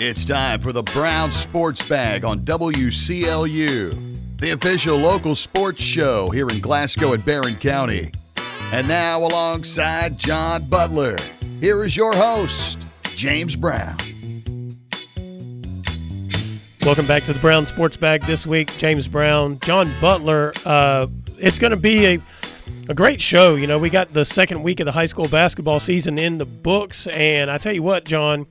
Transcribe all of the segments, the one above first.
It's time for the Brown Sports Bag on WCLU, the official local sports show here in Glasgow and Barron County. And now, alongside John Butler, here is your host, James Brown. Welcome back to the Brown Sports Bag this week. James Brown, John Butler. It's going to be a great show. You know, we got the second week of the high school basketball season in the books. And I tell you what, John,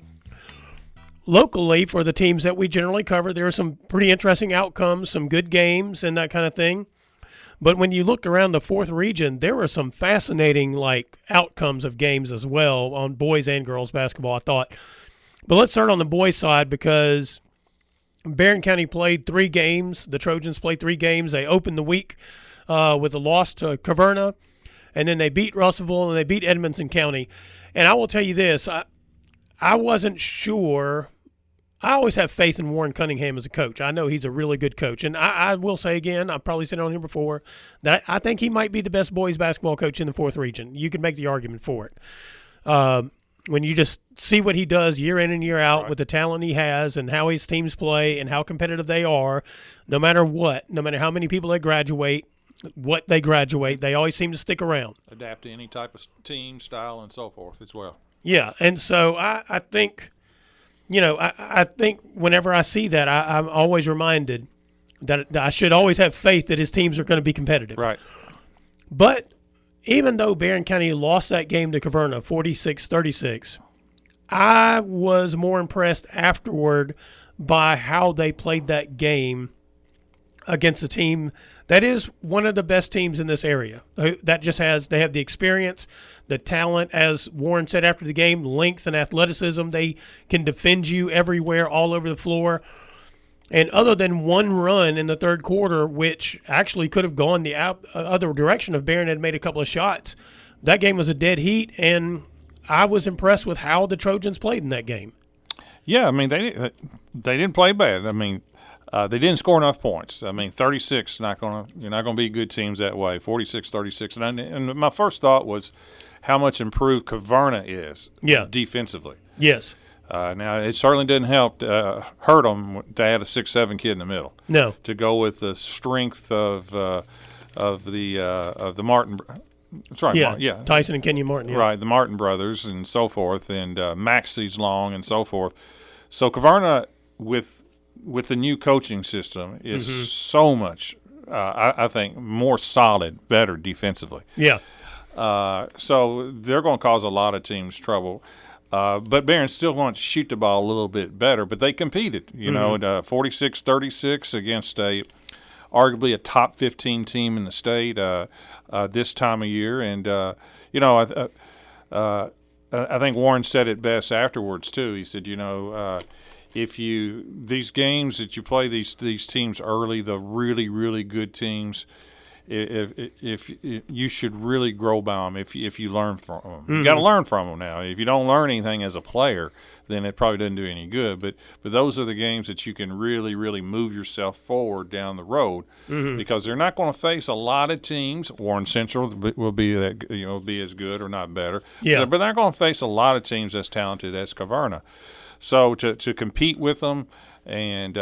locally for the teams that we generally cover, there are some pretty interesting outcomes, some good games and that kind of thing. But when you looked around the fourth region, there were some fascinating outcomes of games as well on boys and girls basketball, I thought. But let's start on the boys side because Barron County played 3 games. The Trojans played 3 games. They opened the week with a loss to Caverna, and then they beat Russellville and they beat Edmonson County. And I will tell you this, I wasn't sure. I always have faith in Warren Cunningham as a coach. I know he's a really good coach. And I will say again, I've probably said it on here before, that I think he might be the best boys basketball coach in the fourth region. You could make the argument for it. When you just see what he does year in and year out with the talent he has and how his teams play and how competitive they are, no matter what, no matter how many people they graduate, what they graduate, they always seem to stick around. Adapt to any type of team, style, and so forth as well. Yeah, and so I think, I think whenever I see that, I'm always reminded that I should always have faith that his teams are going to be competitive. Right. But even though Barron County lost that game to Caverna 46-36, I was more impressed afterward by how they played that game against a team that is one of the best teams in this area. That just they have the experience, the talent, as Warren said after the game, length and athleticism. They can defend you everywhere, all over the floor. And other than one run in the third quarter, which actually could have gone the other direction if Barron had made a couple of shots, that game was a dead heat, and I was impressed with how the Trojans played in that game. Yeah, I mean, they didn't play bad. I mean, they didn't score enough points. I mean, 36 you're not going to be good teams that way. 46-36, and my first thought was how much improved Caverna is defensively. Yes. Now, it certainly didn't hurt them to add a 6'7" kid in the middle. No. To go with the strength of the Martin. That's right. Yeah. Tyson and Kenyon Martin. Yeah. Right, the Martin brothers and so forth, and Maxie's Long and so forth. So Caverna, with the new coaching system, is so much, I think, more solid, better defensively. Yeah. So they're going to cause a lot of teams trouble. But Barron still wanted to shoot the ball a little bit better, but they competed, 46-36 against arguably a top 15 team in the state this time of year. And, I think Warren said it best afterwards, too. He said, these games that you play these teams early, the really, really good teams, if you should really grow by them if you learn from them. You got to learn from them now. If you don't learn anything as a player, then it probably doesn't do any good. But those are the games that you can really, really move yourself forward down the road because they're not going to face a lot of teams. Warren Central will be be as good or not better. Yeah. But they're not going to face a lot of teams as talented as Caverna. So to compete with them and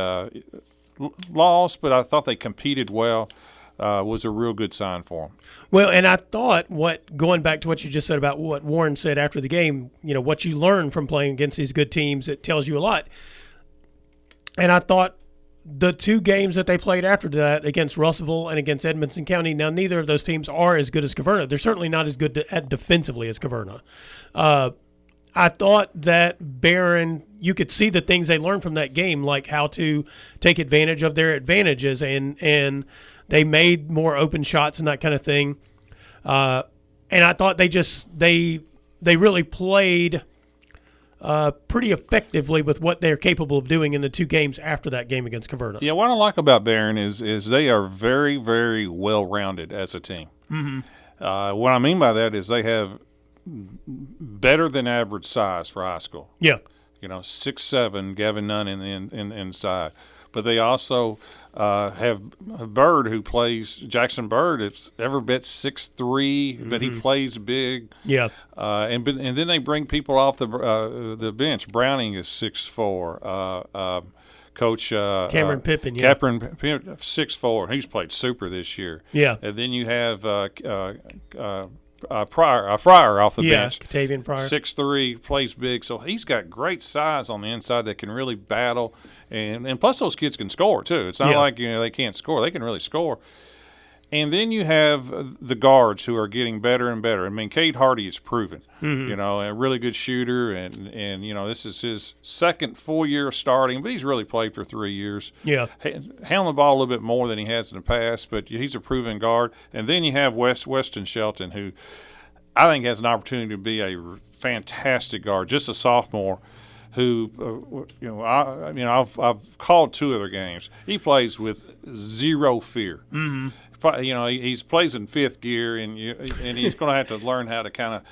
lost, but I thought they competed well. Was a real good sign for them. Well, and I thought going back to what you just said about what Warren said after the game, what you learn from playing against these good teams, it tells you a lot. And I thought the 2 games that they played after that against Russellville and against Edmonson County, now neither of those teams are as good as Caverna. They're certainly not as good at defensively as Caverna. I thought that Barron, you could see the things they learned from that game, like how to take advantage of their advantages, and they made more open shots and that kind of thing. And I thought they really played pretty effectively with what they're capable of doing in the 2 games after that game against Caverna. Yeah, what I like about Barron is they are very, very well-rounded as a team. What I mean by that is they have better than average size for high school. Yeah. 6'7", Gavin Nunn inside. but they also have Bird, who plays Jackson Bird. It's every bit 6'3", but he plays big. Yeah. And then they bring people off the bench. Browning is 6'4". Coach Cameron Pippin, yeah. Cameron Pippin, 6'4". He's played super this year. Yeah. And then you have Fryer off the bench. Katavian Fryer. 6'3", plays big, so he's got great size on the inside that can really battle, and plus those kids can score too. It's not like they can't score; they can really score. And then you have the guards who are getting better and better. I mean, Cade Hardy is proven, a really good shooter, and this is his second full year of starting, but he's really played for 3 years. Yeah, handling the ball a little bit more than he has in the past, but he's a proven guard. And then you have Weston Shelton, who I think has an opportunity to be a fantastic guard, just a sophomore. Who, I've called 2 other games. He plays with zero fear. Mm-hmm. He plays in fifth gear, and he's going to have to learn how to kind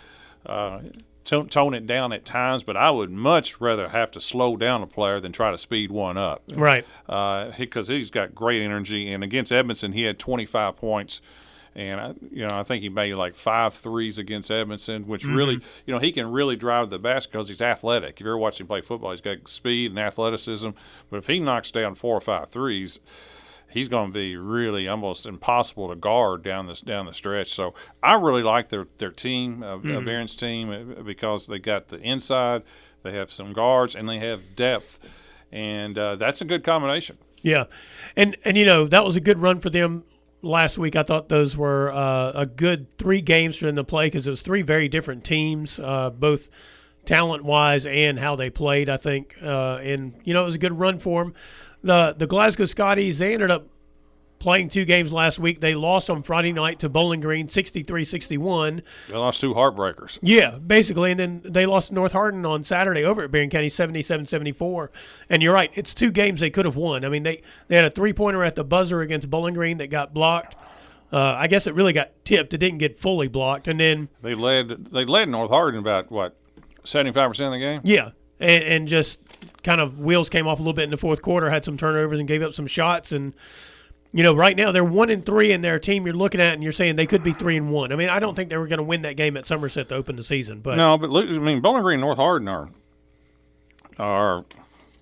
of tone it down at times. But I would much rather have to slow down a player than try to speed one up. Right. Because he's got great energy. And against Edmondson, he had 25 points. And I think he made like 5 threes against Edmondson, which really, he can really drive the basket because he's athletic. If you ever watch him play football, he's got speed and athleticism. But if he knocks down 4 or 5 threes, he's going to be really almost impossible to guard down the stretch. So I really like their team, Barron's team, because they got the inside, they have some guards, and they have depth, and that's a good combination. Yeah, and that was a good run for them last week. I thought those were a good 3 games for them to play because it was 3 very different teams, both talent-wise and how they played, I think. And, it was a good run for them. The Glasgow Scotties, they ended up playing 2 games last week. They lost on Friday night to Bowling Green 63-61. They lost 2 heartbreakers. Yeah, basically. And then they lost to North Hardin on Saturday over at Barron County 77-74. And you're right, it's 2 games they could have won. I mean, they had a 3-pointer at the buzzer against Bowling Green that got blocked. I guess it really got tipped. It didn't get fully blocked. And then they led North Hardin about, 75% of the game? Yeah, and just kind of wheels came off a little bit in the fourth quarter, had some turnovers and gave up some shots. And right now they're 1-3 in their team. You're looking at it and you're saying they could be 3-1. I mean, I don't think they were going to win that game at Somerset to open the season. But no, but Bowling Green and North Hardin are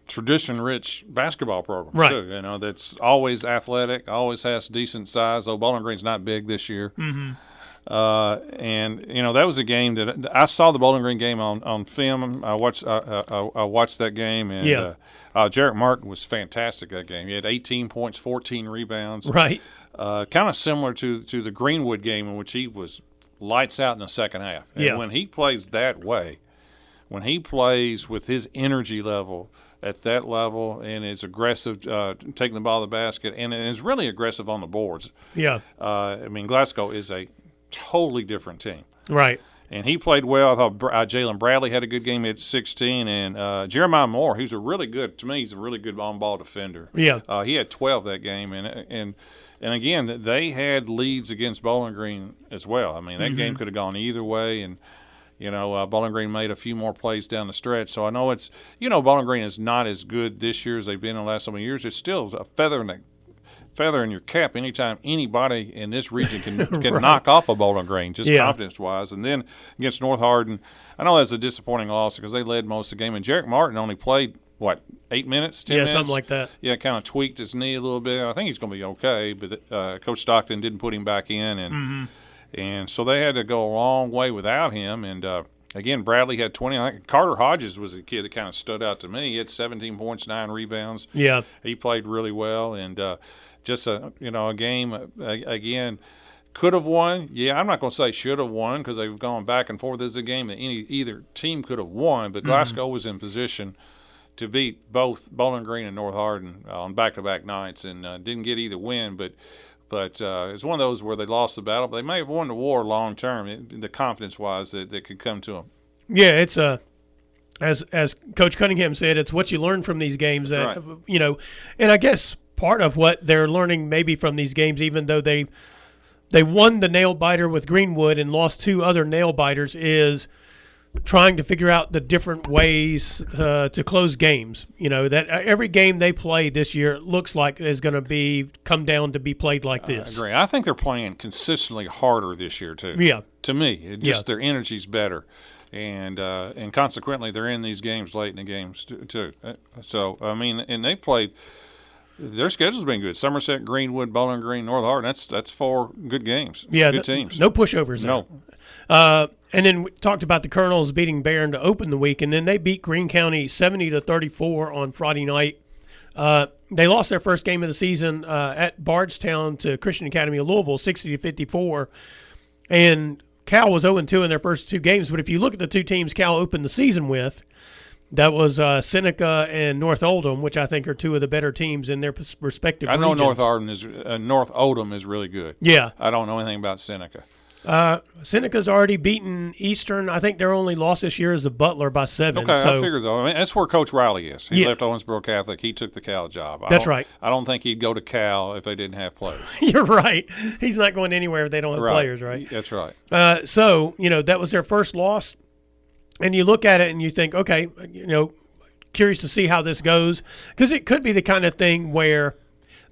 tradition-rich basketball programs too. That's always athletic, always has decent size. Though Bowling Green's not big this year. Mm-hmm. And that was a game that I saw the Bowling Green game on film. I watched that game, and Jarrett Martin was fantastic that game. He had 18 points, 14 rebounds. Right. Kind of similar to the Greenwood game in which he was lights out in the second half. And when he plays that way, when he plays with his energy level at that level and is aggressive, taking the ball to the basket, and is really aggressive on the boards. Yeah. Glasgow is a totally different team. Right. And he played well. I thought Jalen Bradley had a good game at 16. And Jeremiah Moore, he's a really good on-ball defender. Yeah. He had 12 that game. And again, they had leads against Bowling Green as well. I mean, that game could have gone either way. And, Bowling Green made a few more plays down the stretch. So I know it's, Bowling Green is not as good this year as they've been in the last so many years. It's still a feather in your cap anytime anybody in this region can right. knock off a Bowling Green, just confidence-wise. And then against North Hardin, I know that's a disappointing loss because they led most of the game. And Jarrett Martin only played, 8 minutes, 10 minutes? Yeah, something like that. Yeah, kind of tweaked his knee a little bit. I think he's going to be okay, but Coach Stockton didn't put him back in. And so they had to go a long way without him. And, again, Bradley had 20. I think Carter Hodges was a kid that kind of stood out to me. He had 17 points, 9 rebounds. Yeah. He played really well. And just a game again could have won. Yeah, I'm not going to say should have won because they've gone back and forth. This is a game that either team could have won, but Glasgow was in position to beat both Bowling Green and North Hardin on back-to-back nights, and didn't get either win. But it's one of those where they lost the battle, but they may have won the war long term. The confidence-wise that could come to them. Yeah, it's as Coach Cunningham said, it's what you learn from these games. That right. And I guess part of what they're learning maybe from these games, even though they won the nail biter with Greenwood and lost 2 other nail biters, is trying to figure out the different ways to close games. You know, that every game they play this year looks like is going to come down to be played like this. I agree. I think they're playing consistently harder this year too. Yeah. To me, their energy's better, and consequently they're in these games late in the games too. So I mean, and they played. Their schedule's been good. Somerset, Greenwood, Bowling Green, North Hardin. That's 4 good games. Yeah, good teams. No pushovers there. No. And then we talked about the Colonels beating Barron to open the week, and then they beat Greene County 70-34 on Friday night. They lost their first game of the season at Bardstown to Christian Academy of Louisville, 60-54. And Cal was 0-2 in their first 2 games. But if you look at the 2 teams Cal opened the season with, that was Seneca and North Oldham, which I think are 2 of the better teams in their respective regions. I know North Oldham is really good. Yeah. I don't know anything about Seneca. Seneca's already beaten Eastern. I think their only loss this year is the Butler by 7. Okay, so, I figured though. I mean, that's where Coach Riley is. He left Owensboro Catholic. He took the Cal job. That's right. I don't think he'd go to Cal if they didn't have players. You're right. He's not going anywhere if they don't have players, right? That's right. So, you know, that was their first loss. And you look at it and you think, okay, you know, curious to see how this goes, because it could be the kind of thing where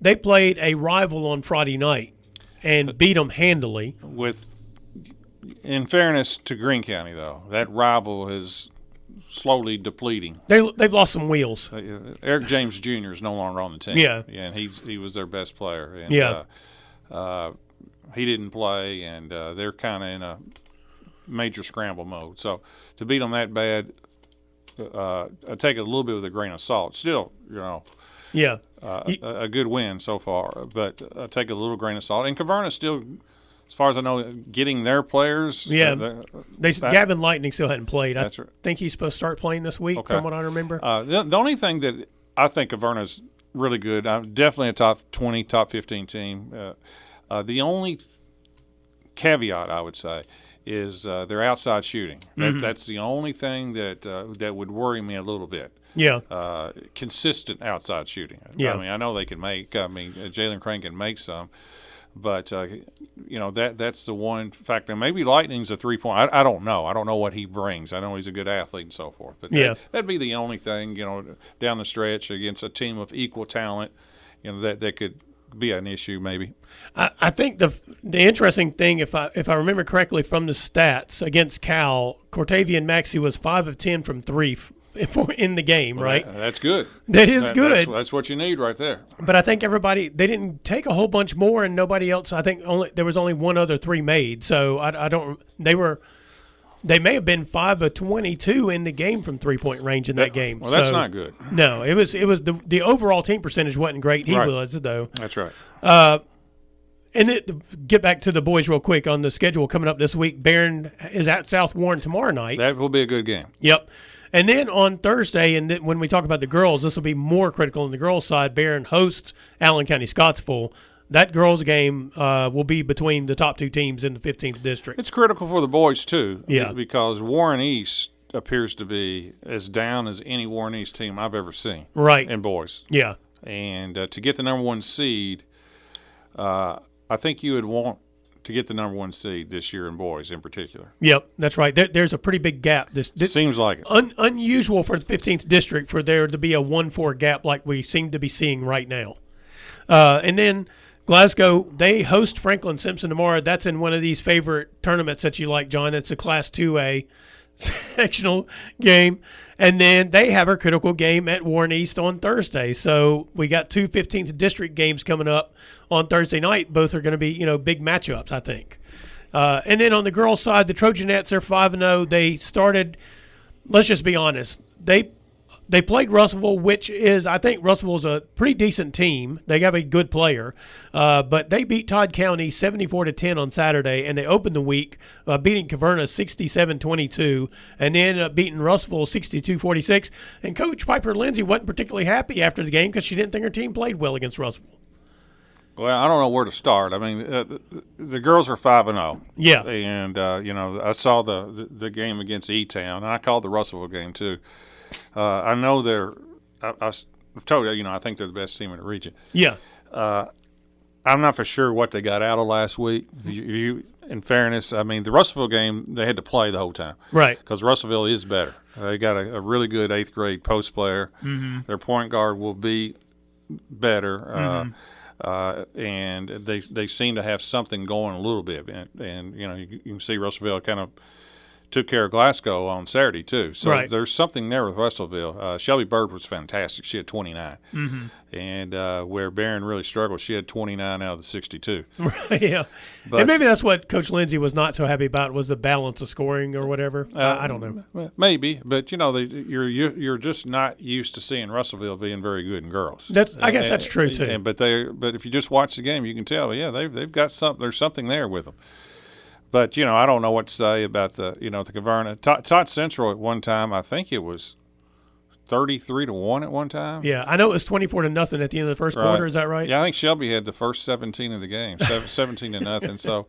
they played a rival on Friday night and beat them handily. In fairness to Greene County, though, that rival is slowly depleting. They've lost some wheels. Eric James Jr. is no longer on the team. Yeah, and he was their best player. And, he didn't play, and they're kind of in a major scramble mode. So to beat them that bad, I take it a little bit with a grain of salt. Still, you know, a good win so far, but I take a little grain of salt. And Caverna's still, as far as I know, getting their players. Yeah, Gavin Lightning still hadn't played. I think he's supposed to start playing this week, from what I remember. The only thing that I think Caverna's really good, definitely a top 20, top 15 team. The only caveat I would say is their outside shooting. That's the only thing that would worry me a little bit. Yeah. Consistent outside shooting. Yeah. I mean, I know they can make. I mean, Jalen Crane can make some, but you know that's the one factor. Maybe Lightning's a 3-point. I don't know. I don't know what he brings. I know he's a good athlete and so forth. But that'd be the only thing, you know, down the stretch against a team of equal talent, you know, that could be an issue maybe. I think the interesting thing, if I remember correctly from the stats against Cal, Cortavian Maxey was 5 of 10 from 3 in the game, right? That's good. That is good. That's what you need right there. But I think they didn't take a whole bunch more, and nobody else. I think there was only one other 3 made. So I don't. They may have been 5 of 22 in the game from 3-point range in that game. Well, that's not good. No, it was the overall team percentage wasn't great. He was, though. That's right. And get back to the boys real quick on the schedule coming up this week. Barron is at South Warren tomorrow night. That will be a good game. Yep. And then on Thursday, and when we talk about the girls, this will be more critical on the girls' side. Barron hosts Allen County Scottsville. That girls' game will be between the top 2 teams in the 15th district. It's critical for the boys, too, yeah, because Warren East appears to be as down as any Warren East team I've ever seen in boys. Yeah. And to get the number 1 seed, I think you would want to get the number 1 seed this year in boys in particular. Yep, that's right. There's a pretty big gap. This seems like it. Unusual for the 15th district for there to be a 1-4 gap like we seem to be seeing right now. And then Glasgow, they host Franklin Simpson tomorrow. That's in one of these favorite tournaments that you like, John. It's a Class 2A sectional game. And then they have a critical game at Warren East on Thursday. So we got 2 15th district games coming up on Thursday night. Both are going to be, you know, big matchups, I think. And then on the girls' side, the Trojanettes are 5-0. They started, let's just be honest, they played Russellville, which is, I think Russellville's a pretty decent team. They have a good player. But they beat Todd County 74-10 on Saturday, and they opened the week beating Caverna 67-22, and then ended up beating Russellville 62-46. And Coach Piper Lindsay wasn't particularly happy after the game because she didn't think her team played well against Russellville. Well, I don't know where to start. I mean, the girls are 5-0. Yeah. And, you know, I saw the game against E-Town, and I called the Russellville game too. I know I've told you, you know, I think they're the best team in the region. Yeah. I'm not for sure what they got out of last week. in fairness, I mean, the Russellville game, they had to play the whole time. Right. Because Russellville is better. They got a really good 8th grade post player. Mm-hmm. Their point guard will be better. Mm-hmm. And they seem to have something going a little bit. And you can see Russellville kind of took care of Glasgow on Saturday, too. So right. there's something there with Russellville. Shelby Bird was fantastic. She had 29. Mm-hmm. And where Barron really struggled, she had 29 out of the 62. Right, yeah. But, and maybe that's what Coach Lindsay was not so happy about, was the balance of scoring or whatever. I don't know. Maybe, but you're just not used to seeing Russellville being very good in girls. I guess that's true too. But if you just watch the game, you can tell. Yeah, they've got something. There's something there with them. But I don't know what to say about the Caverna. Todd Central at one time, I think it was 33-1 at one time. Yeah, I know it was 24-0 at the end of the first quarter. Is that right? Yeah, I think Shelby had the first 17 of the game, 17-0. So,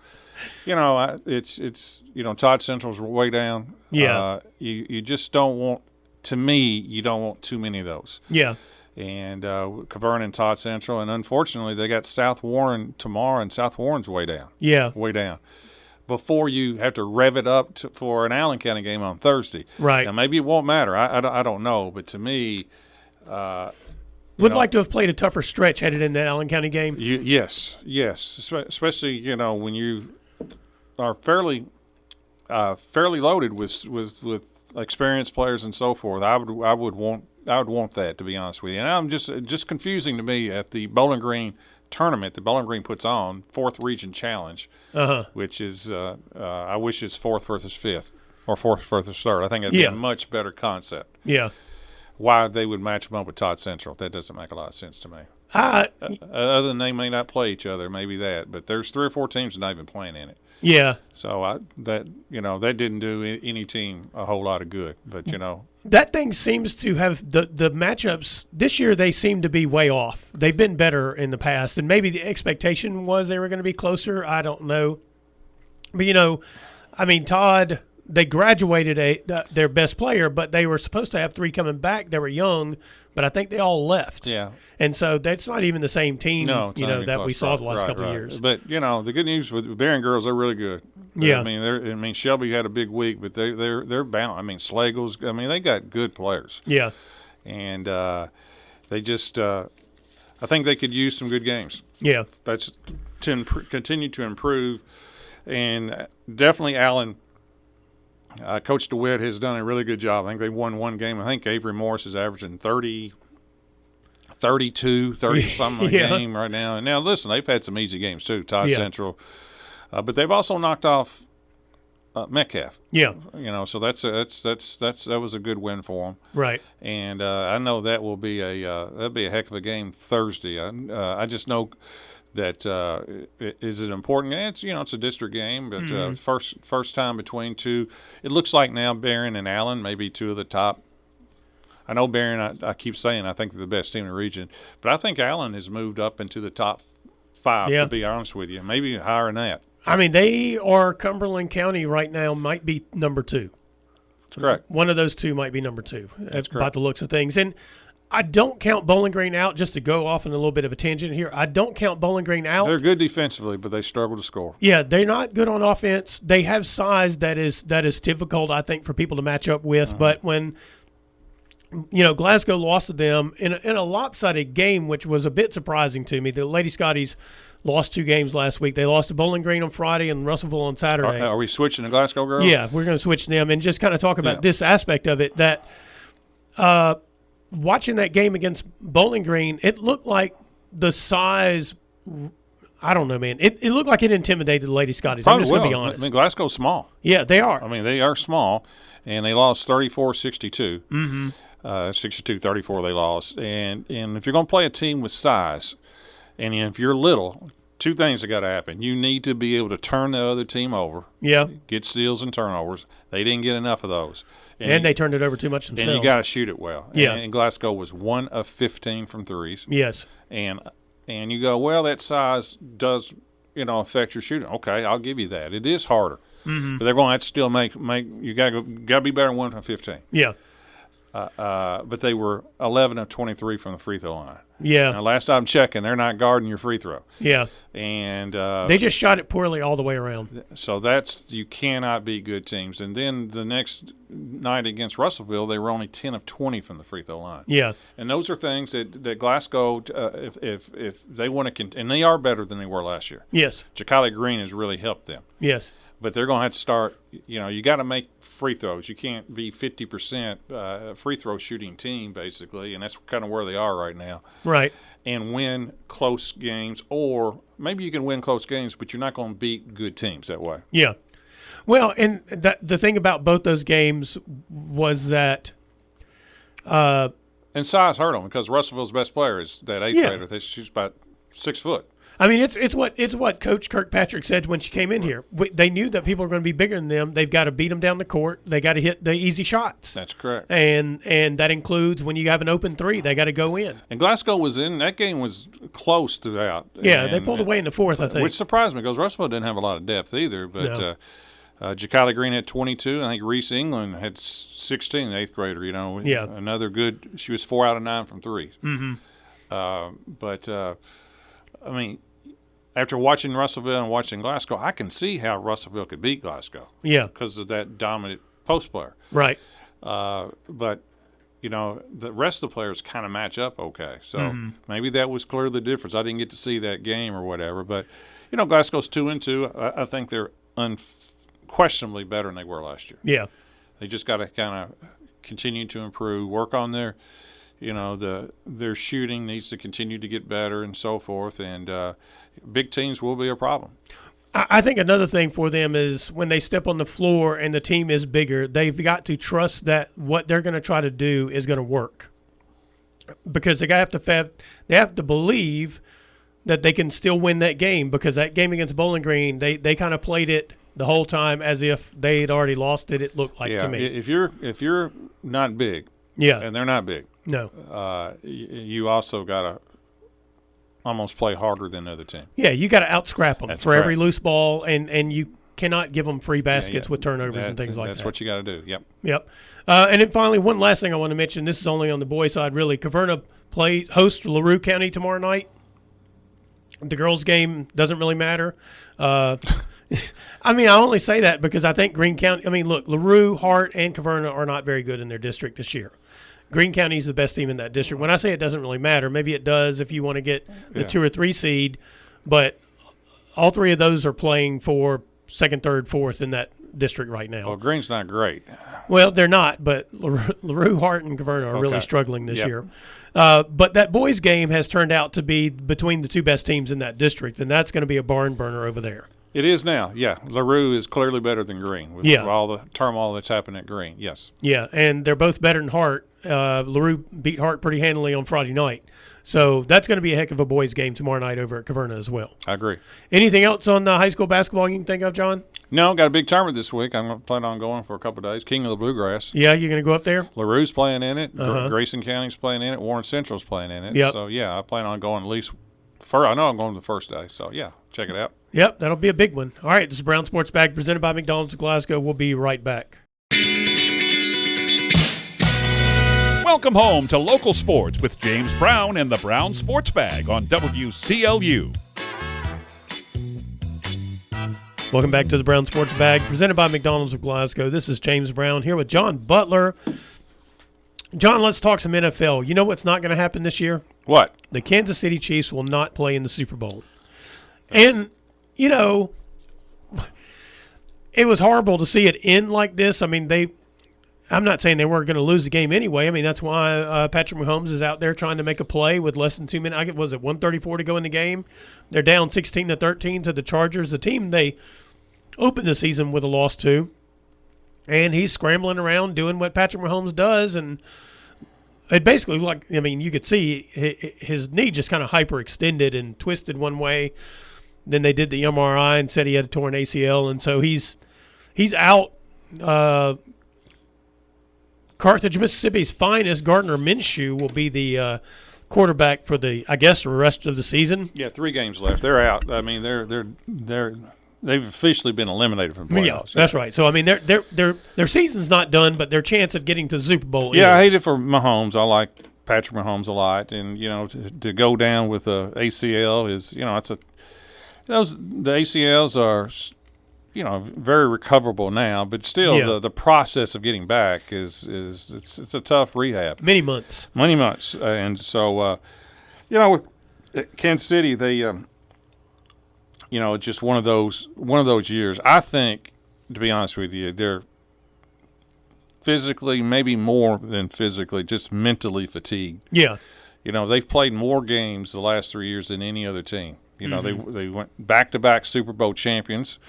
it's Todd Central's way down. Yeah. You just don't want. To me, you don't want too many of those. Yeah. And Caverna and Todd Central, and unfortunately, they got South Warren tomorrow, and South Warren's way down. Yeah. Way down. Before you have to rev it up for an Allen County game on Thursday. Right. Now, maybe it won't matter. I don't know. But to me, would like to have played a tougher stretch headed in that Allen County game. Yes. Especially, when you are fairly loaded with experienced players and so forth. I would want that, to be honest with you. And I'm just confusing to me at the Bowling Green tournament that Bowling Green puts on, 4th Region Challenge, which is I wish it's 4th versus 5th or 4th versus 3rd. I think it'd be a much better concept. Yeah. Why they would match them up with Todd Central, that doesn't make a lot of sense to me. Other than they may not play each other, maybe that. But there's 3 or 4 teams that not even playing in it. Yeah. So that didn't do any team a whole lot of good. But that thing seems to have the matchups this year. They seem to be way off. They've been better in the past, and maybe the expectation was they were going to be closer. I don't know. But I mean, Todd, they graduated their best player, but they were supposed to have 3 coming back. They were young, but I think they all left. Yeah. And so that's not even the same team, that we saw the last couple of years. But the good news with Barron girls, they're really good. Yeah. I mean, Shelby had a big week, but they're bound. I mean, Slagle's. I mean, they got good players. Yeah. And they just, I think they could use some good games. Yeah. That's to continue to improve, and definitely Allen. Coach DeWitt has done a really good job. I think they won one game. I think Avery Morris is averaging 30 something a game right now. And now, listen, they've had some easy games too, Todd Central. But they've also knocked off Metcalf. Yeah. So that was a good win for them. Right. And I know that will be that'll be a heck of a game Thursday. I just know that is it important? It's a district game, but first time between two. It looks like now Barron and Allen may be 2 of the top. I know Barron. I keep saying I think they're the best team in the region, but I think Allen has moved up into the top 5. To be honest with you, maybe higher than that. I mean, they are Cumberland County right now. Might be number 2. That's correct. One of those 2 might be number 2. That's correct. About the looks of things. And I don't count Bowling Green out, just to go off on a little bit of a tangent here. I don't count Bowling Green out. They're good defensively, but they struggle to score. Yeah, they're not good on offense. They have size that is difficult, I think, for people to match up with. But when Glasgow lost to them in a lopsided game, which was a bit surprising to me, the Lady Scotties lost 2 games last week. They lost to Bowling Green on Friday and Russellville on Saturday. Are we switching to Glasgow girls? Yeah, we're going to switch to them and just kind of talk about this aspect of it. That watching that game against Bowling Green, it looked like the size. I don't know, man. It looked like it intimidated the Lady Scotties. I'm just going to be honest. I mean, Glasgow's small. Yeah, they are. I mean, they are small, and they lost 34-62. 62-34 they lost. And if you're going to play a team with size, and if you're little, 2 things that got to happen. You need to be able to turn the other team over. Yeah. Get steals and turnovers. They didn't get enough of those. And they turned it over too much themselves. And you got to shoot it well. Yeah. And Glasgow was 1 of 15 from threes. Yes. And you go, well, that size does, affect your shooting. Okay, I'll give you that. It is harder. But they're going to have to still make you got to be better than 1 from 15. Yeah. but they were 11 of 23 from the free throw line. Yeah. Now, last time checking, they're not guarding your free throw. Yeah. And they just shot it poorly all the way around. So you cannot beat good teams. And then the next night against Russellville, they were only 10 of 20 from the free throw line. Yeah. And those are things that Glasgow, if they want to, and they are better than they were last year. Yes. Jacali Green has really helped them. Yes. But they're going to have to start, you got to make free throws. You can't be 50% free throw shooting team, basically, and that's kind of where they are right now. Right. And win close games, or maybe you can win close games, but you're not going to beat good teams that way. Yeah. Well, and the thing about both those games was that and size hurt them because Russellville's best player is that eighth grader. She's about 6 foot. I mean, it's what Coach Kirkpatrick said when she came in here. They knew that people are going to be bigger than them. They've got to beat them down the court. They got to hit the easy shots. That's correct. And that includes when you have an open three, they got to go in. And Glasgow was in. That game was close throughout. Yeah, they pulled away in the fourth, I think. Which surprised me because Russellville didn't have a lot of depth either. But No. Jacali Green had 22. I think Reese England had 16, the eighth grader. Yeah. Another good. She was 4 out of 9 from three. Mm-hmm. I mean, after watching Russellville and watching Glasgow, I can see how Russellville could beat Glasgow. Yeah. Because of that dominant post player. Right. But the rest of the players kind of match up okay. So maybe that was clearly the difference. I didn't get to see that game or whatever. But, Glasgow's 2-2. I think they're unquestionably better than they were last year. Yeah. They just got to kind of continue to improve, work on their – their shooting needs to continue to get better and so forth, and big teams will be a problem. I think another thing for them is when they step on the floor and the team is bigger, they've got to trust that what they're going to try to do is going to work, because they have to believe that they can still win that game, because that game against Bowling Green, they kind of played it the whole time as if they had already lost it. It looked like to me. If you're not big, and they're not big. No. You also got to almost play harder than the other team. Yeah, you got to out-scrap them That's for correct. every loose ball, and you cannot give them free baskets with turnovers and things like that. That's what you got to do, yep. Yep. And then finally, one last thing I want to mention. This is only on the boys' side, really. Caverna hosts LaRue County tomorrow night. The girls' game doesn't really matter. I only say that because I think Greene County – look, LaRue, Hart, and Caverna are not very good in their district this year. Greene County is the best team in that district. When I say it doesn't really matter, maybe it does if you want to get the 2 or 3 seed, but all 3 of those are playing for second, third, fourth in that district right now. Well, Greene's not great. Well, they're not, but LaRue, Hart, and Caverna are really struggling this year. But that boys' game has turned out to be between the 2 best teams in that district, and that's going to be a barn burner over there. It is now, yeah. LaRue is clearly better than Greene with all the turmoil that's happened at Greene, yes. Yeah, and they're both better than Hart. LaRue beat Hart pretty handily on Friday night. So that's going to be a heck of a boys' game tomorrow night over at Caverna as well. I agree. Anything else on high school basketball you can think of, John? No, got a big tournament this week. I'm planning on going for a couple of days. King of the Bluegrass. Yeah, you're going to go up there? LaRue's playing in it. Grayson County's playing in it. Warren Central's playing in it. Yep. So, I plan on going at least I know I'm going the first day. So, check it out. Yep, that'll be a big one. All right, this is Brown Sports Bag presented by McDonald's of Glasgow. We'll be right back. Welcome home to Local Sports with James Brown and the Brown Sports Bag on WCLU. Welcome back to the Brown Sports Bag presented by McDonald's of Glasgow. This is James Brown here with John Butler. John, let's talk some NFL. You know what's not going to happen this year? What? The Kansas City Chiefs will not play in the Super Bowl. And, it was horrible to see it end like this. I'm not saying they weren't going to lose the game anyway. That's why Patrick Mahomes is out there trying to make a play with less than 2 minutes. Was it 1:34 to go in the game? They're down 16-13 to the Chargers, the team they opened the season with a loss to. And he's scrambling around doing what Patrick Mahomes does, and it basically you could see his knee just kind of hyperextended and twisted one way. Then they did the MRI and said he had a torn ACL, and so he's out. Carthage, Mississippi's finest, Gardner Minshew, will be the quarterback for the rest of the season. Yeah, 3 games left. They're out. They're they've officially been eliminated from playoffs. Yeah, that's right. So I mean, their season's not done, but their chance of getting to the Super Bowl. Yeah, is. I hate it for Mahomes. I like Patrick Mahomes a lot, and to go down with a ACL is the ACLs are very recoverable now, but still the process of getting back is it's a tough rehab. Many months, and so with Kansas City, they just one of those years. I think, to be honest with you, they're physically, maybe more than physically, just mentally fatigued. Yeah. They've played more games the last 3 years than any other team. They went back-to-back Super Bowl champions.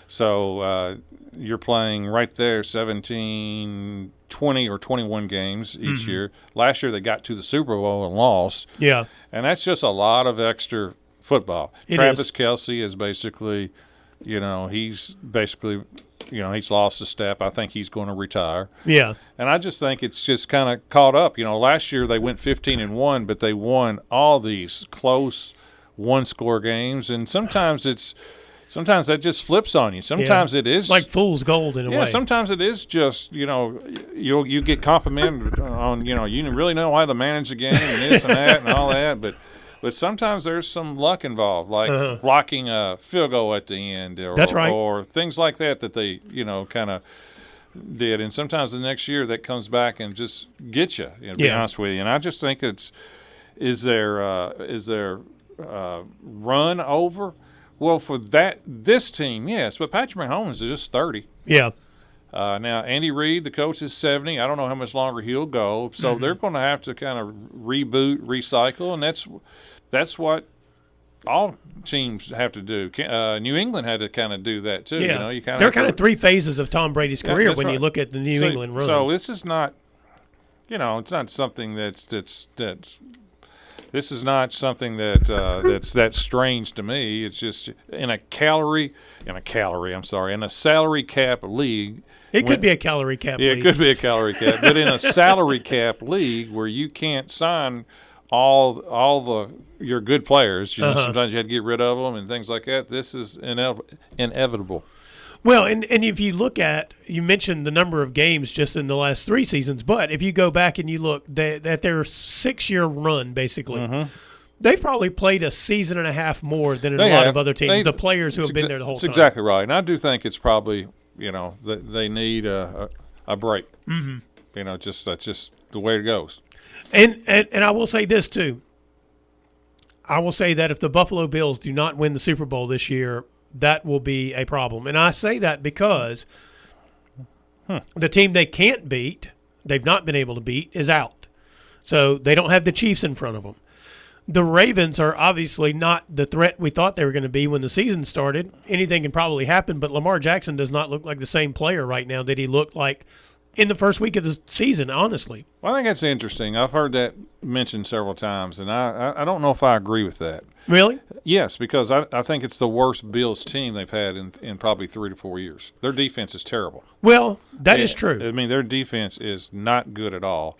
So you're playing right there 17, 20, or 21 games each year. Last year they got to the Super Bowl and lost. Yeah. And that's just a lot of extra football. Travis Kelce is basically, he's lost a step. I think he's going to retire. Yeah. And I just think it's just kind of caught up. Last year they went 15-1, but they won all these close one-score games, and sometimes that just flips on you. Sometimes it is like fool's gold in a way. Yeah, sometimes it is just you get complimented on you really know how to manage the game and this and that and all that, but sometimes there's some luck involved, like blocking a field goal at the end, or things like that they kind of did, and sometimes the next year that comes back and just gets you. To be honest with you, and I just think is there run over? Well, for this team, yes, but Patrick Mahomes is just 30. Yeah. Now, Andy Reid, the coach, is 70. I don't know how much longer he'll go. So they're going to have to kind of reboot, recycle, and that's what all teams have to do. New England had to kind of do that too. Yeah. There are kind of three phases of Tom Brady's career when right. you look at the New England run. So this is not, it's not something that's This is not something that's that strange to me. It's just in a salary cap league. It could be a salary cap league. Yeah, it could be a salary cap. But in a salary cap league where you can't sign all your good players, sometimes you had to get rid of them and things like that. This is inevitable. Well, and if you look at, you mentioned the number of games just in the last 3 seasons, but if you go back and you look at their 6-year run, basically, they've probably played a season and a half more than a lot of other teams, the players who have been there the whole time. That's exactly right. And I do think it's probably, they need a break. Mm-hmm. That's just the way it goes. And I will say this, too. I will say that if the Buffalo Bills do not win the Super Bowl this year, that will be a problem. And I say that because the team they can't beat, they've not been able to beat, is out. So they don't have the Chiefs in front of them. The Ravens are obviously not the threat we thought they were going to be when the season started. Anything can probably happen, but Lamar Jackson does not look like the same player right now that he looked like in the first week of the season, honestly. Well, I think that's interesting. I've heard that mentioned several times, and I don't know if I agree with that. Really? Yes, because I think it's the worst Bills team they've had in probably 3 to 4 years. Their defense is terrible. Well, that is true. I mean, their defense is not good at all,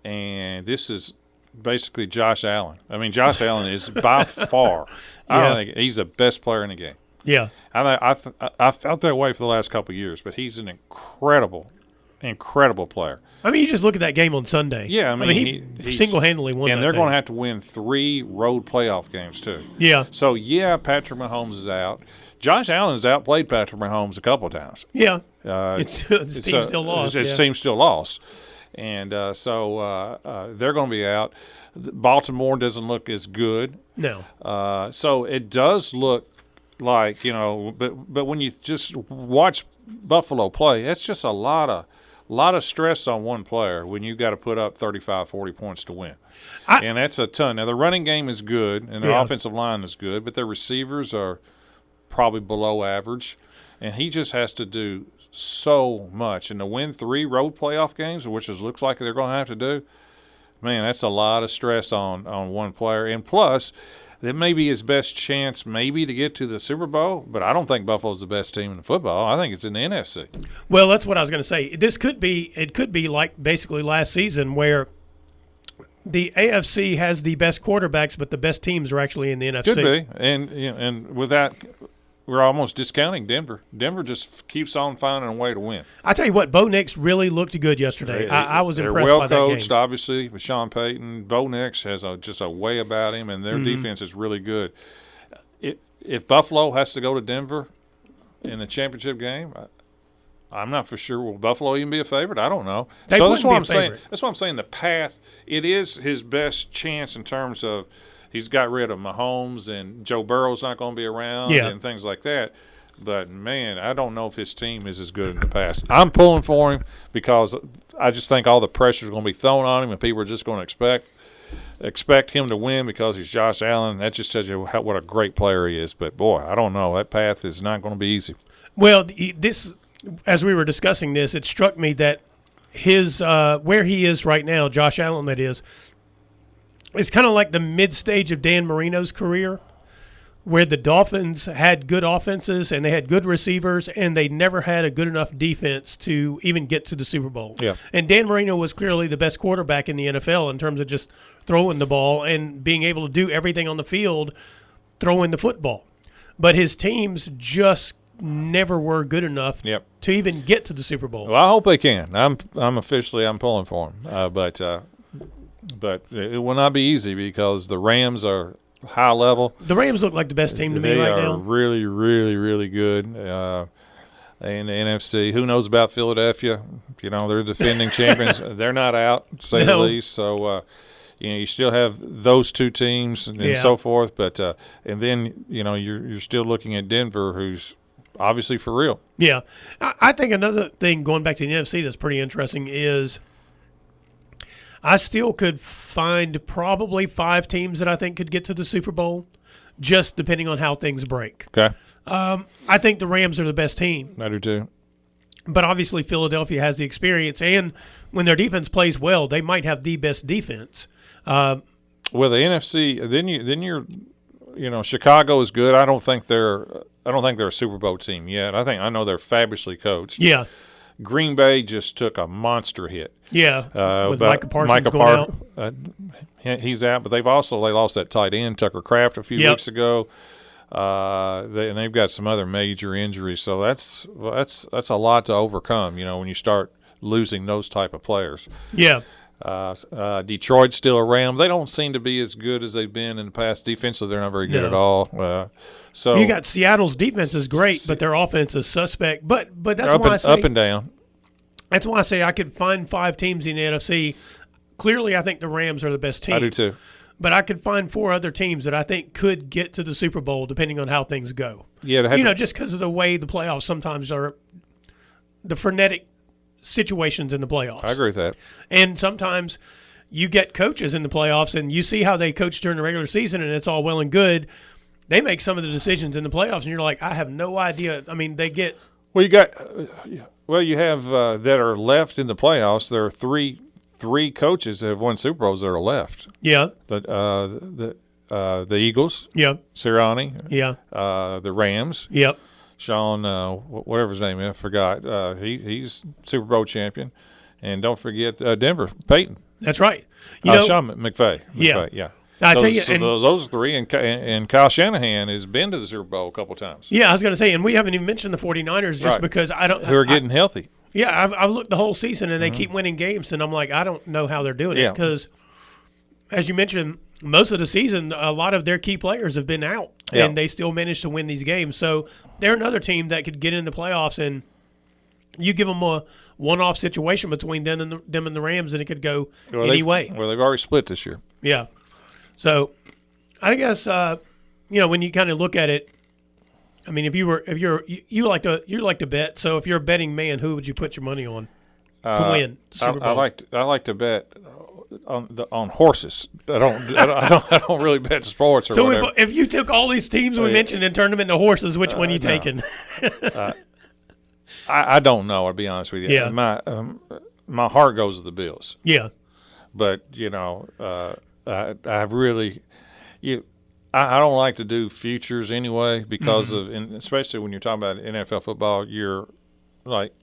and this is basically Josh Allen. I mean, Josh Allen is by far, I don't think he's the best player in the game. Yeah. I felt that way for the last couple of years, but he's an incredible player. I mean, you just look at that game on Sunday. Yeah, I mean he single-handedly won and that they're thing. going to have to win 3 road playoff games, too. Yeah. So, Patrick Mahomes is out. Josh Allen has outplayed Patrick Mahomes a couple of times. Yeah. His team still lost. His team still lost. And so they're going to be out. Baltimore doesn't look as good. No. So it does look like, but when you just watch Buffalo play, it's just a lot of stress on one player when you got to put up 35, 40 points to win. And that's a ton. Now, the running game is good, and the offensive line is good, but their receivers are probably below average. And he just has to do so much. And to win 3 road playoff games, which it looks like they're going to have to do, man, that's a lot of stress on one player. And plus, that may be his best chance maybe to get to the Super Bowl, but I don't think Buffalo's the best team in football. I think it's in the NFC. Well, that's what I was going to say. It could be like basically last season where the AFC has the best quarterbacks, but the best teams are actually in the NFC. Could be. And with that, we're almost discounting Denver. Denver just keeps on finding a way to win. I tell you what, Bo Nix really looked good yesterday. I was impressed They're well by that game. coached, obviously, with Sean Payton. Bo Nix has just a way about him, and their defense is really good. If Buffalo has to go to Denver in the championship game, I'm not for sure. Will Buffalo even be a favorite? I don't know. So that's what I'm saying. That's what I'm saying. The path, it is his best chance in terms of he's got rid of Mahomes and Joe Burrow's not going to be around and things like that. But, man, I don't know if his team is as good in the past. I'm pulling for him because I just think all the pressure is going to be thrown on him and people are just going to expect him to win because he's Josh Allen. That just tells you what a great player he is. But, boy, I don't know. That path is not going to be easy. Well, as we were discussing this, it struck me that his where he is right now, Josh Allen that is, it's kind of like the mid-stage of Dan Marino's career, where the Dolphins had good offenses and they had good receivers and they never had a good enough defense to even get to the Super Bowl. Yeah. And Dan Marino was clearly the best quarterback in the NFL in terms of just throwing the ball and being able to do everything on the field throwing the football. But his teams just never were good enough to even get to the Super Bowl. Well, I hope they can. I'm pulling for them. But it will not be easy because the Rams are high level. The Rams look like the best team to me right now. They are really, really, really good. In the NFC, who knows about Philadelphia? You know, they're defending champions. They're not out, to say the least. So, you still have those two teams and so forth. But and then you're still looking at Denver, who's obviously for real. Yeah, I think another thing going back to the NFC that's pretty interesting is I still could find probably 5 teams that I think could get to the Super Bowl, just depending on how things break. Okay. I think the Rams are the best team. I do too. But obviously Philadelphia has the experience, and when their defense plays well, they might have the best defense. Well, the NFC, then you're Chicago is good. I don't think they're a Super Bowl team yet. I know they're fabulously coached. Yeah. Green Bay just took a monster hit. Yeah, with Micah Parsons going out. He's out, but they lost that tight end, Tucker Kraft, a few weeks ago. And they've got some other major injuries, so that's a lot to overcome. When you start losing those type of players. Yeah. Detroit's still around. They don't seem to be as good as they've been in the past. Defensively, they're not very good at all. So you got Seattle's defense is great, but their offense is suspect. But that's why I say up and down. That's why I say I could find 5 teams in the NFC. Clearly, I think the Rams are the best team. I do too. But I could find 4 other teams that I think could get to the Super Bowl depending on how things go. Yeah, just because of the way the playoffs sometimes are, the frenetic situations in the playoffs. I agree with that. And sometimes you get coaches in the playoffs and you see how they coach during the regular season and it's all well and good. They make some of the decisions in the playoffs and you're like, I have no idea. I mean, they get – Well, you have that are left in the playoffs. There are three coaches that have won Super Bowls that are left. Yeah. The Eagles. Yeah. Sirianni. Yeah. The Rams. Yep. Sean, whatever his name is, I forgot. He's Super Bowl champion. And don't forget Denver, Peyton. That's right. Sean McVay. Yeah. I tell you, those 3, and Kyle Shanahan has been to the Super Bowl a couple times. Yeah, I was going to say, and we haven't even mentioned the 49ers just because I don't – who are getting healthy. Yeah, I've looked the whole season, and they keep winning games, and I'm like, I don't know how they're doing it because, as you mentioned, most of the season, a lot of their key players have been out, and they still managed to win these games. So they're another team that could get in the playoffs, and you give them a one-off situation between them and the Rams, and it could go any way. Well, they've already split this year. Yeah. So I guess when you kind of look at it, I mean, you like to bet. So if you're a betting man, who would you put your money on to win Super Bowl? I like to bet on horses. I don't really bet sports or whatever. So if you took all these teams we mentioned and turned them into horses, which one are you taking? I don't know. I'll be honest with you. Yeah. My heart goes to the Bills. Yeah. But I really I don't like to do futures anyway because of, and especially when you're talking about NFL football, you're like,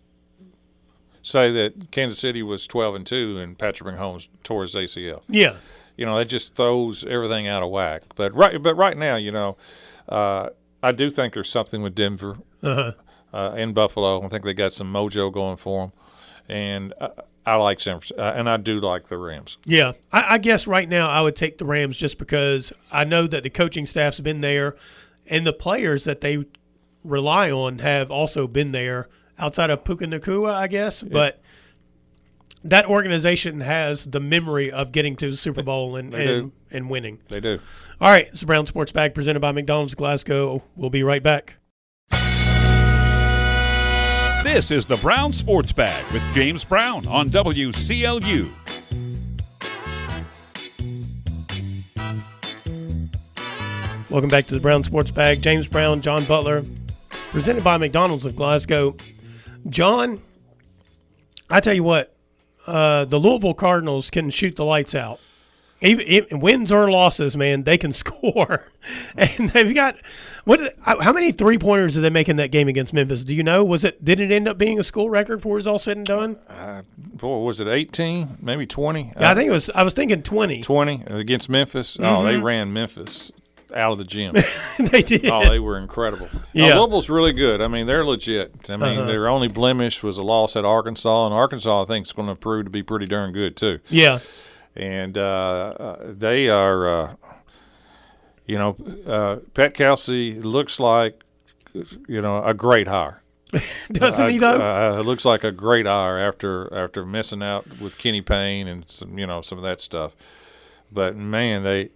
say that Kansas City was 12-2 and Patrick Mahomes tore his ACL. Yeah. That just throws everything out of whack. But right now, I do think there's something with Denver and Buffalo. I think they got some mojo going for them, and I like San Francisco, and I do like the Rams. Yeah, I guess right now I would take the Rams just because I know that the coaching staff's been there, and the players that they rely on have also been there outside of Puka Nacua, I guess. Yeah. But that organization has the memory of getting to the Super Bowl and winning. They do. All right, it's the Brown Sports Bag presented by McDonald's Glasgow. We'll be right back. This is the Brown Sports Bag with James Brown on WCLU. Welcome back to the Brown Sports Bag. James Brown, John Butler, presented by McDonald's of Glasgow. John, I tell you what, the Louisville Cardinals can shoot the lights out. Even wins or losses, man, they can score. And they've got how many 3-pointers did they make in that game against Memphis? Do you know? Did it end up being a school record before it was all said and done? Was it 18? Maybe 20? Yeah, I think it was. I was thinking 20. 20 against Memphis. Mm-hmm. Oh, they ran Memphis out of the gym. They did. Oh, they were incredible. Yeah. Louisville's really good. I mean, they're legit. I mean, their only blemish was a loss at Arkansas, and Arkansas I think is going to prove to be pretty darn good too. Yeah. And they are, Pat Kelsey looks like, a great hire. Doesn't he though? It looks like a great hire after missing out with Kenny Payne and some of that stuff. But man,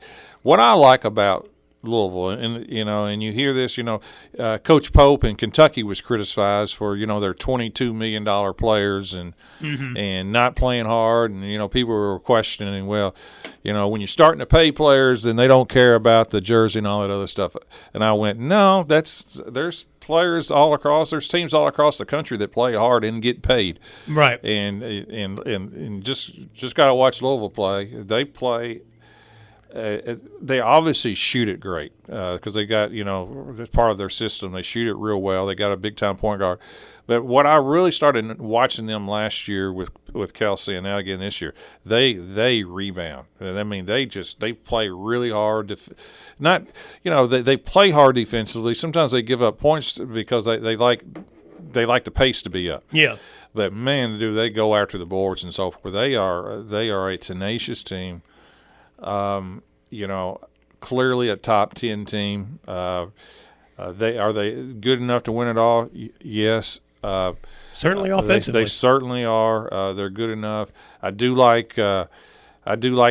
what I like about Louisville, and you hear this, Coach Pope in Kentucky was criticized for, their $22 million players and not playing hard, and people were questioning, well, when you're starting to pay players, then they don't care about the jersey and all that other stuff. And I went, no, there's players all across, there's teams all across the country that play hard and get paid, right? And just got to watch Louisville play. They play. They obviously shoot it great because they got, as part of their system, they shoot it real well. They got a big-time point guard. But what I really started watching them last year with Kelsey and now again this year, they rebound. I mean, they play really hard. They play hard defensively. Sometimes they give up points because they like the pace to be up. Yeah. But, man, do they go after the boards and so forth. They are a tenacious team. Clearly a top 10 team. Are they good enough to win it all? Yes. Certainly offensively. They certainly are. They're good enough. I do like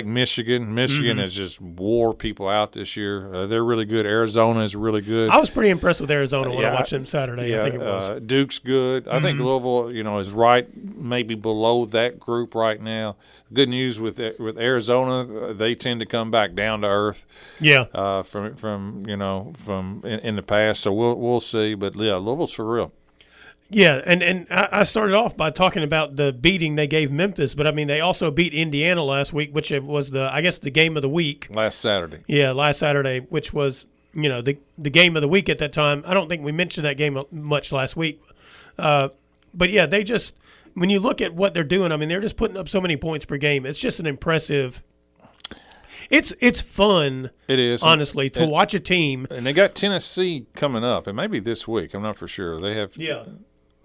Michigan. Michigan has just wore people out this year. They're really good. Arizona is really good. I was pretty impressed with Arizona when I watched them Saturday. Yeah, I think it was. Duke's good. I think Louisville, is right maybe below that group right now. Good news with Arizona, they tend to come back down to earth. Yeah. From in the past. So we'll see. But yeah, Louisville's for real. Yeah, and I started off by talking about the beating they gave Memphis, but I mean they also beat Indiana last week, which was the game of the week. Last Saturday. Yeah, last Saturday, which was the game of the week at that time. I don't think we mentioned that game much last week, but yeah, they just when you look at what they're doing, I mean they're just putting up so many points per game. It's just an impressive. It's fun. It is honestly to watch a team, and they got Tennessee coming up, and maybe this week. I'm not for sure. They have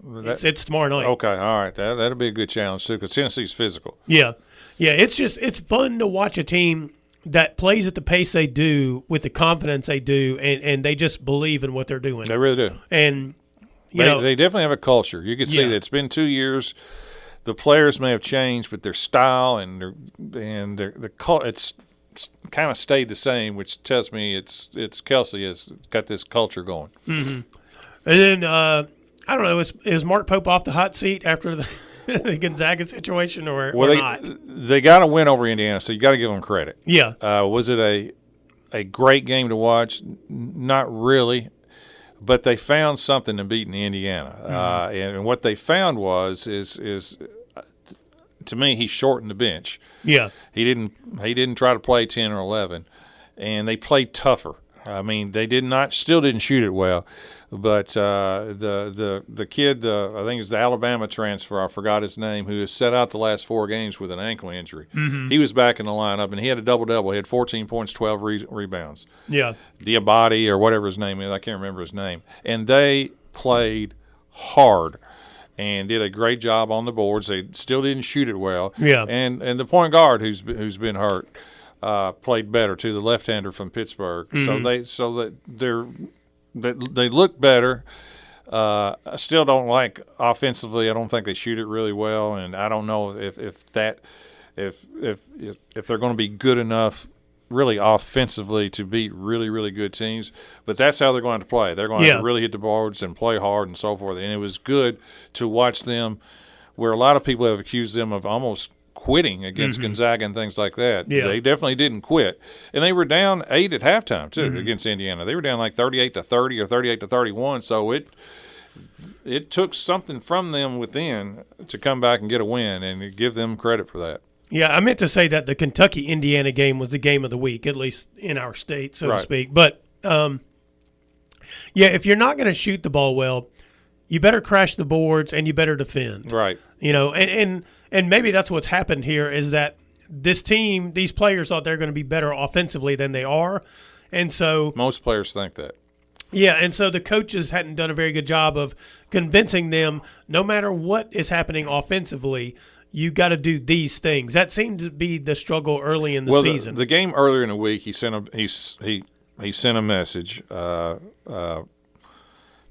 It's tomorrow night. Okay, all right. That'll be a good challenge, too, because Tennessee's physical. Yeah. Yeah, it's fun to watch a team that plays at the pace they do with the confidence they do, and they just believe in what they're doing. They really do. And, they definitely have a culture. You can see that it's been 2 years. The players may have changed, but their style and their it's kind of stayed the same, which tells me it's Kelsey has got this culture going. Mm-hmm. And then I don't know, is Mark Pope off the hot seat after the Gonzaga situation or not? They got to win over Indiana, so you got to give them credit. Yeah. Was it a great game to watch? Not really, but they found something to beat in Indiana. And what they found is to me, he shortened the bench. Yeah. He didn't try to play 10 or 11, and they played tougher. I mean, they still didn't shoot it well. But the kid, I think it's the Alabama transfer, I forgot his name, who has set out the last 4 games with an ankle injury. Mm-hmm. He was back in the lineup, and he had a double-double. He had 14 points, 12 rebounds. Yeah. Diabate or whatever his name is. I can't remember his name. And they played hard and did a great job on the boards. They still didn't shoot it well. Yeah. And the point guard who's been hurt played better too, the left-hander from Pittsburgh. Mm-hmm. They look better. I still don't like offensively. I don't think they shoot it really well, and I don't know if they're going to be good enough really offensively to beat really, really good teams. But that's how they're going to play. They're going to have to really hit the boards and play hard and so forth. And it was good to watch them, where a lot of people have accused them of almost quitting against Gonzaga and things like that. Yeah. They definitely didn't quit. And they were down 8 at halftime, too, against Indiana. They were down like 38-30 or 38-31. So it took something from them within to come back and get a win, and give them credit for that. Yeah, I meant to say that the Kentucky-Indiana game was the game of the week, at least in our state, so to speak. But, if you're not going to shoot the ball well, you better crash the boards and you better defend. Right. And maybe that's what's happened here is that this team, these players thought they're going to be better offensively than they are. And so most players think that. Yeah, and so the coaches hadn't done a very good job of convincing them no matter what is happening offensively, you got to do these things. That seemed to be the struggle early in the season. The game earlier in the week, he sent a message.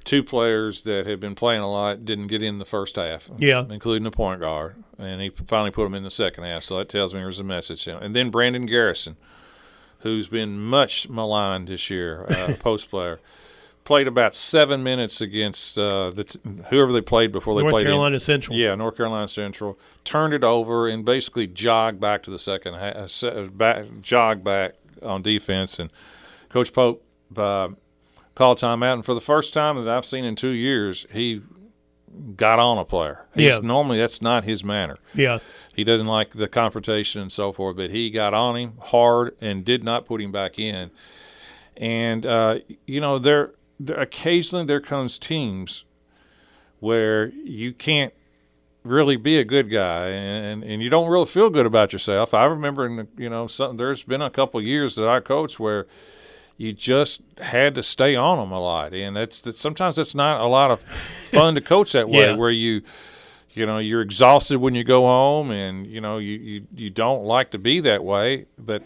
2 players that had been playing a lot didn't get in the first half, including the point guard, and he finally put them in the second half. So that tells me there was a message. And then Brandon Garrison, who's been much maligned this year, post player, played about 7 minutes against whoever they played before they played. North Carolina Central. Yeah, North Carolina Central. Turned it over and basically jogged back to the second half, jogged back on defense. And Coach Pope called timeout, and for the first time that I've seen in 2 years, he got on a player. Normally that's not his manner. Yeah. He doesn't like the confrontation and so forth, but he got on him hard and did not put him back in. And, there occasionally there comes teams where you can't really be a good guy and you don't really feel good about yourself. I remember, there's been a couple of years that I coached where you just had to stay on them a lot, and sometimes that's not a lot of fun to coach that way. Where you're exhausted when you go home, and you don't like to be that way. But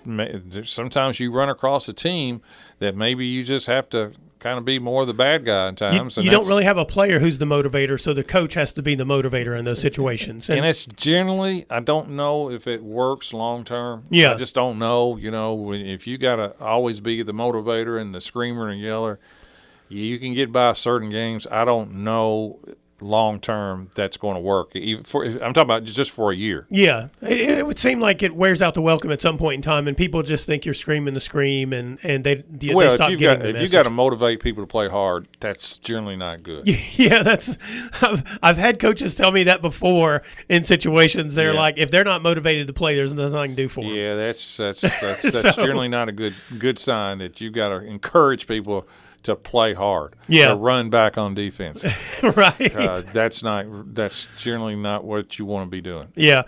sometimes you run across a team that maybe you just have to kind of be more the bad guy at times. You don't really have a player who's the motivator, so the coach has to be the motivator in those situations. And it's generally, I don't know if it works long term. Yeah. I just don't know. If you got to always be the motivator and the screamer and yeller, you can get by certain games. I don't know long term that's going to work. I'm talking about just for a year. Yeah, it would seem like it wears out the welcome at some point in time, and people just think you're screaming the scream, and they stop getting the message. If you got to motivate people to play hard, that's generally not good. Yeah, I've had coaches tell me that before in situations. They're like, if they're not motivated to play, there's nothing I can do for them. Yeah, that's generally not a good sign that you got to encourage people to play hard, to run back on defense. Right. That's generally not what you want to be doing. Yeah.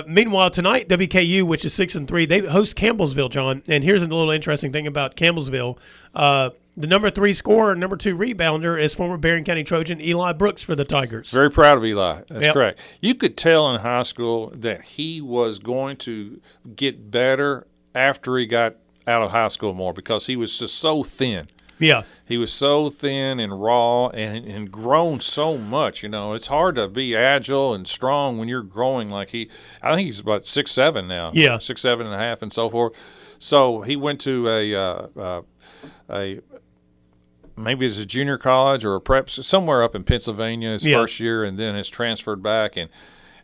Meanwhile, tonight, WKU, which is 6-3, they host Campbellsville, John. And here's a little interesting thing about Campbellsville. The number 3 scorer, number 2 rebounder is former Barron County Trojan Eli Brooks for the Tigers. Very proud of Eli. That's correct. You could tell in high school that he was going to get better after he got out of high school more because he was just so thin. Yeah. He was so thin and raw and grown so much. It's hard to be agile and strong when you're growing like I think he's about 6'7" now. Yeah. 6'7" and a half and so forth. So he went to maybe it's a junior college or a prep somewhere up in Pennsylvania his first year, and then has transferred back,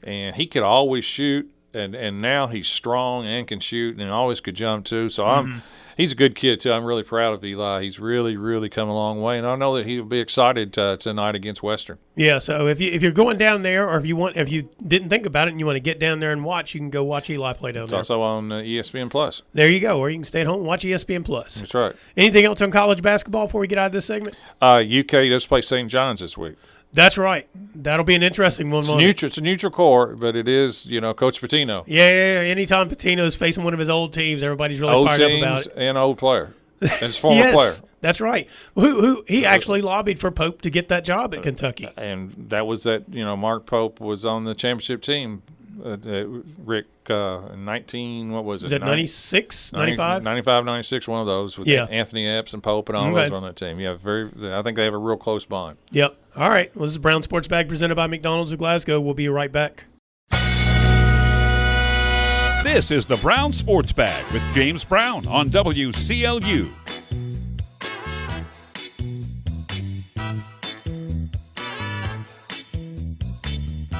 and he could always shoot, and now he's strong and can shoot and always could jump too. So He's a good kid too. I'm really proud of Eli. He's really, really come a long way, and I know that he'll be excited tonight against Western. Yeah. So if you're going down there, or if you didn't think about it and you want to get down there and watch, you can go watch Eli play down there. It's also on ESPN Plus. There you go. Or you can stay at home and watch ESPN Plus. That's right. Anything else on college basketball before we get out of this segment? UK does play St. John's this week. That's right. That'll be an interesting one. It's a neutral court, but it is, Coach Patino. Yeah. Anytime Patino's facing one of his old teams, everybody's really Old fired up teams about it. and old player. And his former Yes, player. that's right. Who he actually lobbied for Pope to get that job at Kentucky. And that was Mark Pope was on the championship team. Rick, in 19, what was it? Is it 96, 95? 95, 96, one of those with Anthony Epps and Pope and all those on that team. Yeah, I think they have a real close bond. Yep. All right. Well, this is Brown Sports Bag presented by McDonald's of Glasgow. We'll be right back. This is the Brown Sports Bag with James Brown on WCLU.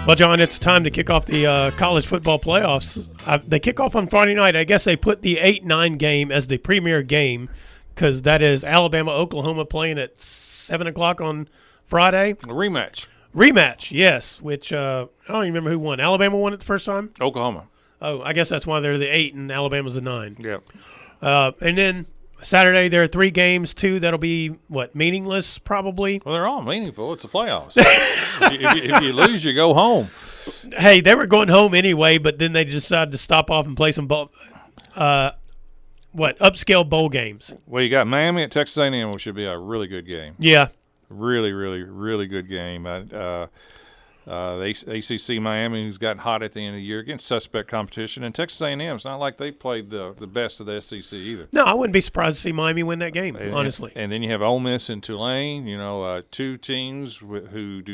Well, John, it's time to kick off the college football playoffs. They kick off on Friday night. I guess they put the 8-9 game as the premier game because that is Alabama-Oklahoma playing at 7 o'clock on Friday. A rematch. Rematch, yes, which I don't even remember who won. Alabama won it the first time? Oklahoma. Oh, I guess that's why they're the 8 and Alabama's the 9. Yep. And then Saturday there are 3 games, 2 that'll be, meaningless probably? Well, they're all meaningful. It's the playoffs. if you lose, you go home. Hey, they were going home anyway, but then they decided to stop off and play some upscale bowl games. Well, you got Miami at Texas A&M, which should be a really good game. Yeah. Really, really, really good game. The ACC Miami, who's gotten hot at the end of the year against suspect competition, and Texas A&M. It's not like they played the best of the SEC either. No, I wouldn't be surprised to see Miami win that game, honestly. And then you have Ole Miss and Tulane. Two teams who've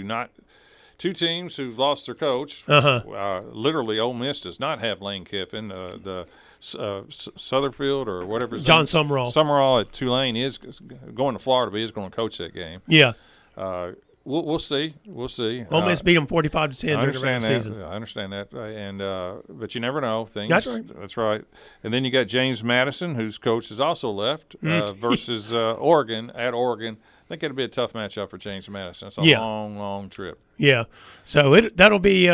lost their coach. Literally, Ole Miss does not have Lane Kiffin. Sutherfield or whatever his John name is. Summerall. Summerall at Tulane is going to Florida, but he's going to coach that game. Yeah. We'll see. We'll see. Ole Miss beat them 45-10 during the understand regular that. season. I understand that. And but you never know things. That's right. That's right. And then you got James Madison, whose coach has also left, versus Oregon at Oregon. I think it'll be a tough matchup for James Madison. It's a long, long trip. Yeah. So that'll be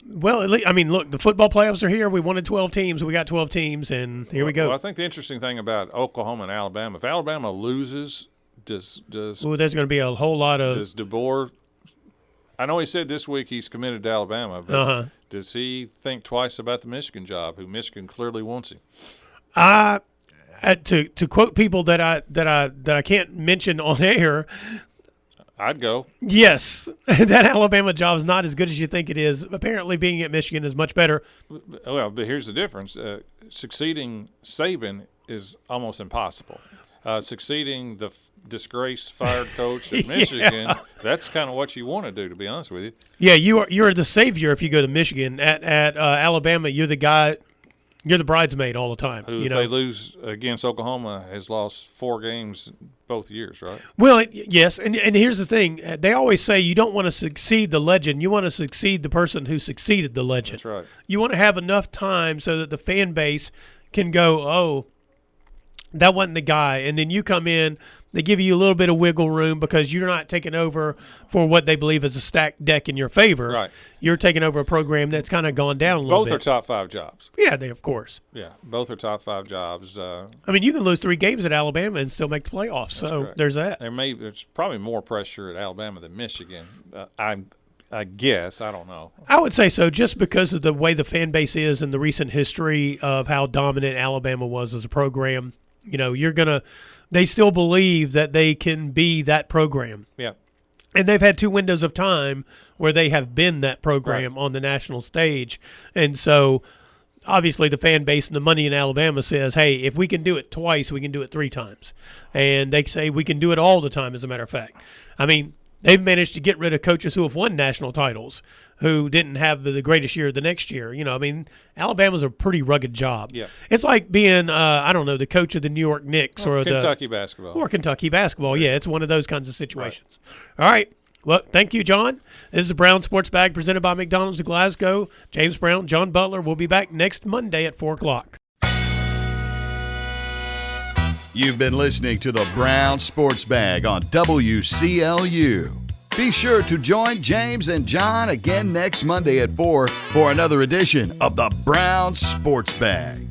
well, at least, look, the football playoffs are here. We wanted 12 teams. We got 12 teams, and here we go. Well, I think the interesting thing about Oklahoma and Alabama, if Alabama loses, there's going to be a whole lot of – does DeBoer – I know he said this week he's committed to Alabama, but does he think twice about the Michigan job, who Michigan clearly wants him? To quote people that I can't mention on air – I'd go. Yes, that Alabama job is not as good as you think it is. Apparently, being at Michigan is much better. Well, but here's the difference: succeeding Saban is almost impossible. Succeeding the disgraced fired coach at Michigan, that's kind of what you want to do, to be honest with you. Yeah, you're the savior if you go to Michigan. At Alabama, you're the guy. You're the bridesmaid all the time. Who, if they lose against Oklahoma, has lost 4 games both years, right? Well, yes, and here's the thing. They always say you don't want to succeed the legend. You want to succeed the person who succeeded the legend. That's right. You want to have enough time so that the fan base can go, oh, that wasn't the guy. And then you come in, they give you a little bit of wiggle room because you're not taking over for what they believe is a stacked deck in your favor. Right. You're taking over a program that's kind of gone down a little bit. Both are top 5 jobs. Yeah, of course. Yeah, both are top 5 jobs. You can lose 3 games at Alabama and still make the playoffs. So correct. There's that. There's probably more pressure at Alabama than Michigan. I guess. I don't know. I would say so, just because of the way the fan base is and the recent history of how dominant Alabama was as a program. They still believe that they can be that program. Yeah. And they've had 2 windows of time where they have been that program on the national stage. And so, obviously, the fan base and the money in Alabama says, hey, if we can do it twice, we can do it 3 times. And they say we can do it all the time, as a matter of fact. They've managed to get rid of coaches who have won national titles, who didn't have the greatest year the next year. Alabama's a pretty rugged job. Yeah. It's like being, the coach of the New York Knicks or Kentucky basketball. Or Kentucky basketball. Yeah, it's one of those kinds of situations. Right. All right. Well, thank you, John. This is the Brown Sports Bag presented by McDonald's of Glasgow. James Brown, John Butler will be back next Monday at 4 o'clock. You've been listening to the Brown Sports Bag on WCLU. Be sure to join James and John again next Monday at 4 for another edition of the Brown Sports Bag.